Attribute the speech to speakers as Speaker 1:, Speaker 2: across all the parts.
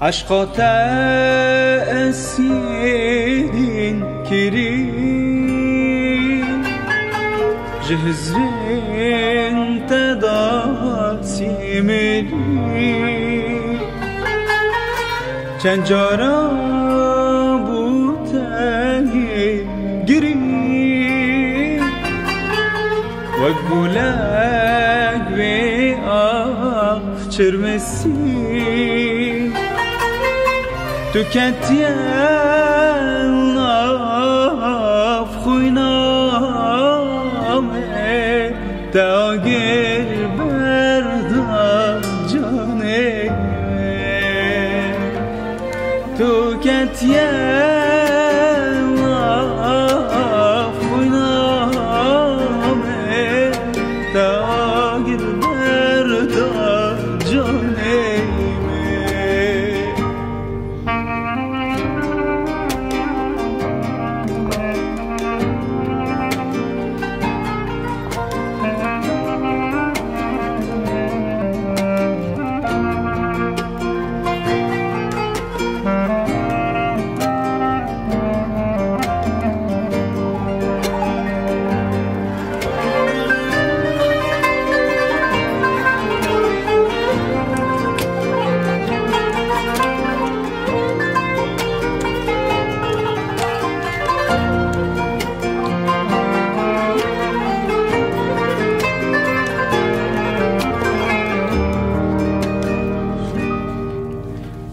Speaker 1: عشقا تأسيدين كريم جهزرين تداسي ملي چند جارا بوتنی گری وقبولك بآف çırmesi tüketiyen af xuyname dagir berda cane tüketiyen af xuyname dagir berda cane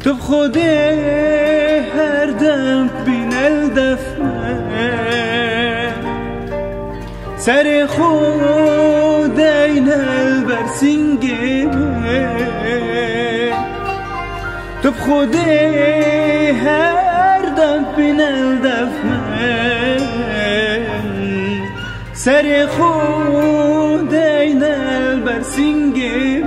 Speaker 1: تو خود هر دم بین الدفمه سر خود این البرسینگه تو خود هر دم بین الدفمه سر خود این البرسینگه